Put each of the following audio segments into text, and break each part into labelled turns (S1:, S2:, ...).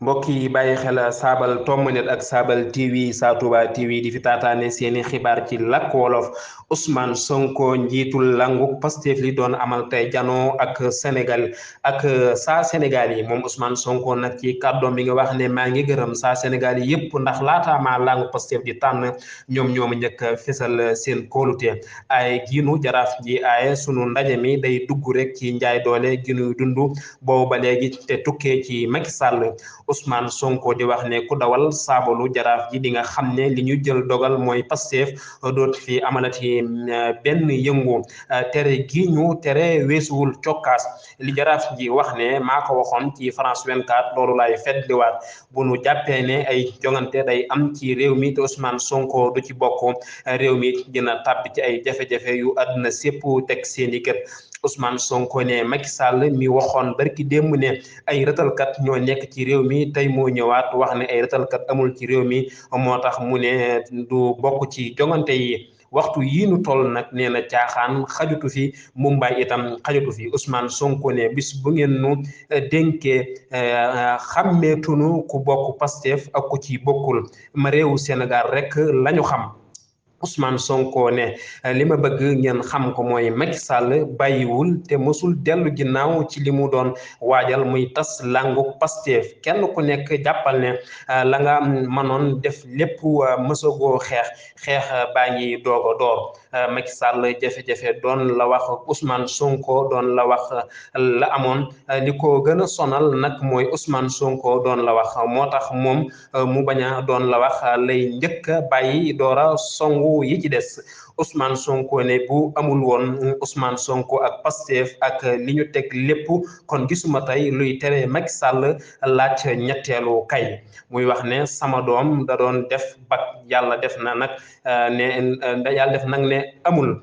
S1: mbokk yi bàyyi xel saabal tomnet ak saabal TV Sa Touba TV di fi taataane seeni xibaar ci làkk wolof. Ousmane Sonko njiitul langu Pastef li doon amal tey janoo ak Sénégal ak saa Sénégal yi moom Ousmane Sonko nag ci kàddoom bi nga wax ne maa ngi gërëm saa Sénégal yi yëpp ndax laataa maa langu Pastef di tànn ñoom njëkk fésal seen kóolute ay giinu jaraaf ji ay sunu ndaje mi day dugg rek ci njaay doole ginuy dund boobu ba léegi te tukkee ci Macky Sall. Ousmane Sonko di wax ne ku dawal saabalu jaraaf ji di nga xam ne li ñu jël dogal mooy Pastef dootu fi amalati benn yëngu tere gi ñu tere weesuwul cokkaas li jaraaf ji wax ne maa ko waxoon ci France 24 loolu lay fetliwaat bu nu jàppee ne ay jongante day am ci réew mi te Ousmane Sonko du ci bokk réew mi dina tàbbi ci ay jafe-jafe yu àdduna sépp teg seeni kët. Ousmane Sonko ne Macky Sall mi waxoon barki démb ne ay rëtalkat ñoo nekk ci réew mi tey moo ñëwaat wax ne ay rëtalkat amul ci réew mi moo tax mu ne du bokk ci jongante yi waxtu yii nu toll nag nee na caaxaan xajutu fi Mumbaay itam xajutu fi Ousmane Sonko ne bis bu ngeen nu dénkee xàmmeetunu ku bokk Pastef ak ku ci bokkul ma réewu Sénégal rek lañu xam. Ousmane Sonko ne li ma bëgg ngeen xam ko mooy Macky Sall bàyyiwul te mësul dellu ginnaaw ci li mu doon waajal muy tas langu Pastef kenn ku nekk jàppal ne la nga mënoon def lépp mësagoo xeex baa ngi doog a door Macky Sall jafe-jafe doon la wax Ousmane Sonko doon la wax la amoon li ko gën a sonal nag mooy Ousmane Sonko doon la wax moo tax moom mu bañ a doon la wax lay njëkk bàyyi doora songu yi ci des Ousmane Sonko ne bu amul woon Ousmane Sonko ak Pastef ak li ñu teg lépp kon gisuma tey luy tere Macky Sall laaj ñetteelu kay muy wax ne sama doom da doon def bac yàlla def na nag yàlla def nag ne amul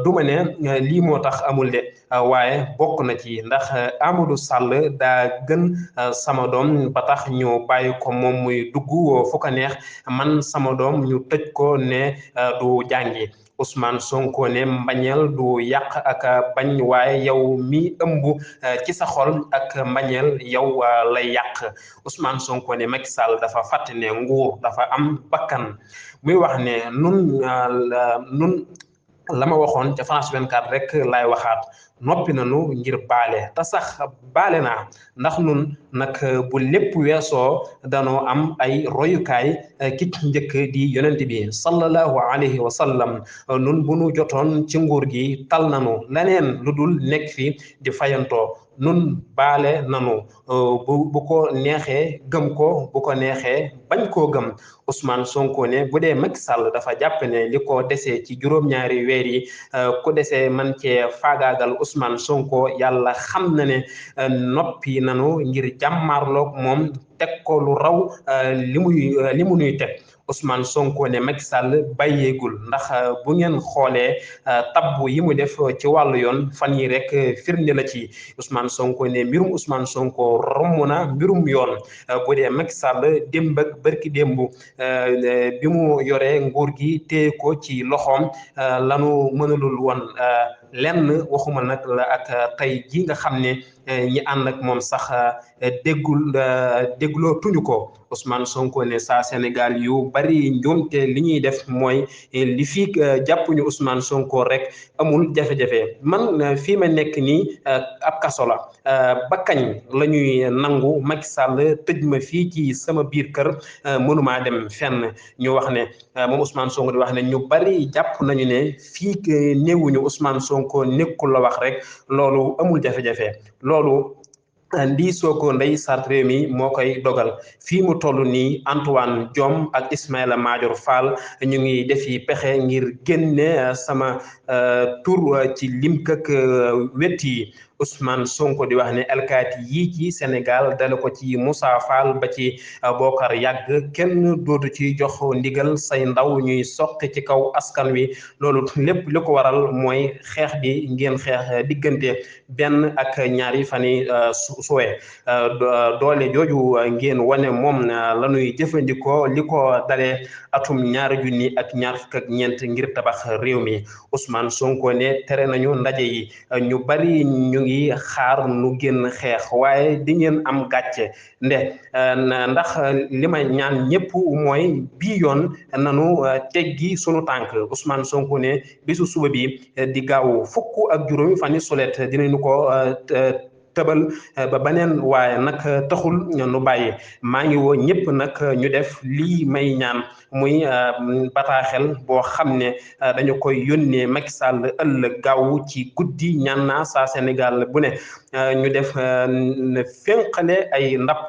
S1: duma ne lii moo tax amul de waaye bokk na ci ndax Amadou Sall daa gën sama doom ba tax ñu bàyyi ko moom muy dugg fu ko neex man sama doom ñu tëj ko ne du jàngi Ousmane Sonko ne mbañeel du yàq ak bañ waaye yow mi ëmb ci sa xol ak mbañeel yow lay yàq Ousmane Sonko ne Macky Sall dafa fàtte ne nguur dafa am bakkan muy wax ne nun la ma waxoon ca France 24 rek laay waxaat noppi nañu ngir baale te sax baale naa ndax nun nag bu lépp weesoo danoo am ay royukaay ki njëkk di yonent bi sallallahu alayhi wa sallam nun bu nu jotoon ci nguur gi tal nanu leneen lu dul nekk fi di fayantoo nun baale nanu bu ko neexee gëm ko bu ko neexee bañ koo gëm Ousmane Sonko ne bu dee Macky Sall dafa jàpp ne li ko desee ci juróom-ñaari weer yi ku desee man cee faagaagal Ousmane Sonko yàlla xam na ne noppi nanu ngir jàmmaarloog moom teg ko lu raw li mu nuy teg Ousmane Sonko ne Macky Sall bàyyeegul ndax bu ngeen xoolee tabbu yi mu def ci wàllu yoon fan yi rek firnde la ci Ousmane Sonko ne mbirum Ousmane Sonko romb na mbirum yoon bu dee Macky Sall démb ak bërki démb bi mu yoree nguur gi téye ko ci loxoom lanu mënalul woon lenn waxuma nag la ak tey ji nga xam ne ñi ànd ak moom sax dégloo tuñu ko Ousmane Sonko ne saa Sénégal yu bari njuumte li ñuy def mooy li fii jàppuñu Ousmane Sonko rek amul jafe-jafe man fii ma nekk nii ab kaso la ba kañ la ñuy nangu Macky Sall tëj ma fii ci sama biir kër mënumaa dem fenn ñu wax ne moom Ousmane Sonko di wax ne ñu bari jàpp nañu ne fii néewuñu Ousmane Sonko nekkul la wax rek loolu amul jafe-jafe loolu ndi soo ko ndey sart réew mi moo koy dogal fii mu toll nii Antoine Diome ak Ismaïla Madior Fall ñu ngi defi pexe ngir génne sama tur ci lim kak wet yi Ousmane Sonko di wax ne alkaati yii ci Sénégal dala ko ci Moussa Fall ba ci Bokar Yàgg kenn dootu ci jox ndigal say ndaw ñuy soqi ci kaw askan wi loolu lépp li ko waral mooy xeex bi ngeen xeex diggante benn ak ñaari fani suwe doole jooju ngeen wane moom la ñuy jëfandikoo li ko dalee atum 2024 ngir tabax réew mi Ousmane Sonko ne tere nañu ndaje yi ñu bari ñu ngi ngi xaar nu génn xeex waaye di ngeen am gàcce ndax li may ñaan ñëpp mooy bii yoon nanu teggi sunu tànk Ousmane Sonko ne bisu suba bi di gaaw fukk ak juróomi fan yi sulet dinañu ko tëbal ba beneen waaye nag taxul nu bàyyi maa ngi woo ñëpp nag ñu def lii may ñaan muy bataaxel boo xam ne dañu koy yónnee Macky Sall ëllëg gaaw ci guddi ñaan naa saa Sénégal bu ne ñu def fénqale ay ndap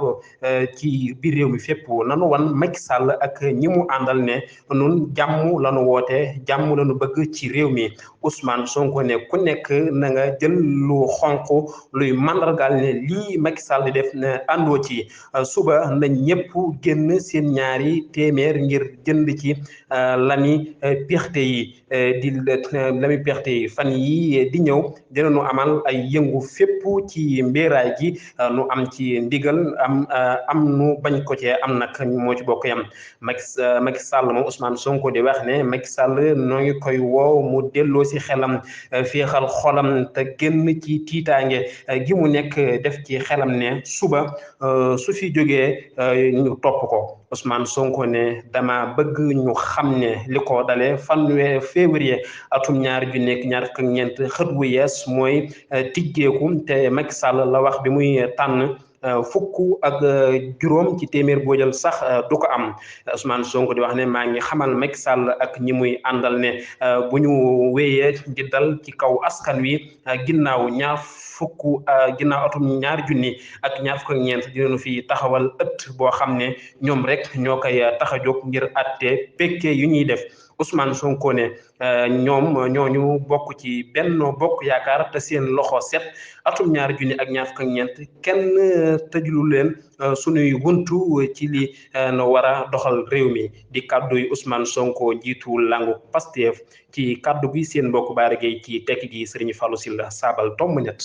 S1: ci biir réew mi fépp nanu wan Macky Sall ak ñi mu àndal ne nun jàmm lanu woote jàmm lanu bëgg ci réew mi Ousmane Sonko ne ku nekk na nga jël lu xonq luy mandargaal ne lii Macky Sall di def ne àndoo ci suba na ñëpp génn seen ñaari téeméer ngir jënd ci lami pexte yi lami pexte yi fan yi di ñëw dinañu amal ay yëngu fépp ci mbéeraay gi nu am ci ndigal am nu bañ ko cee am nag moo ci bokk yam Macky Sall moom Ousmane Sonko di wax ne Macky Sall noo ngi koy woo mu delloo si xelam féexal xolam te génn ci tiitaange gi mu nekk def ci xelam ne suba su fi jógee ñu topp ko Ousmane Sonko ne dama bëgg ñu xam ne li ko dalee fanweer février atum ñaar ju nekk ñaar fukk ak ñeent xët wu yees mooy tijjeeku te Macky Sall la wax bi muy tànn fukk ak juróom ci téeméer boo jël sax du ko am Ousmane Sonko di wax ne maa ngi xamal Macky Sall ak ñi muy àndal ne bu ñu wéyee di dal ci kaw askan wi ginnaaw ginnaaw atum ñaar junni ak ñaar fukk ak ñeent dinañu fi taxawal ëtt boo xam ne ñoom rek ñoo koy tax a jóg ngir atte pekke yu ñuy def Ousmane Sonko ne ñoom ñooñu bokk ci Benno Bokk Yaakaar te seen loxo set atum ñaar junni ak ñaar fukk ak ñeent kenn tëjlu leen sunuy buntu ci li no war a doxal réew mi di kaddu yi Ousmane Sonko njiitu langu Pastef ci kaddu gi seen mbokk Bara Gaye ci tekki gi Serigne Fallou Sylla Sabal tomb net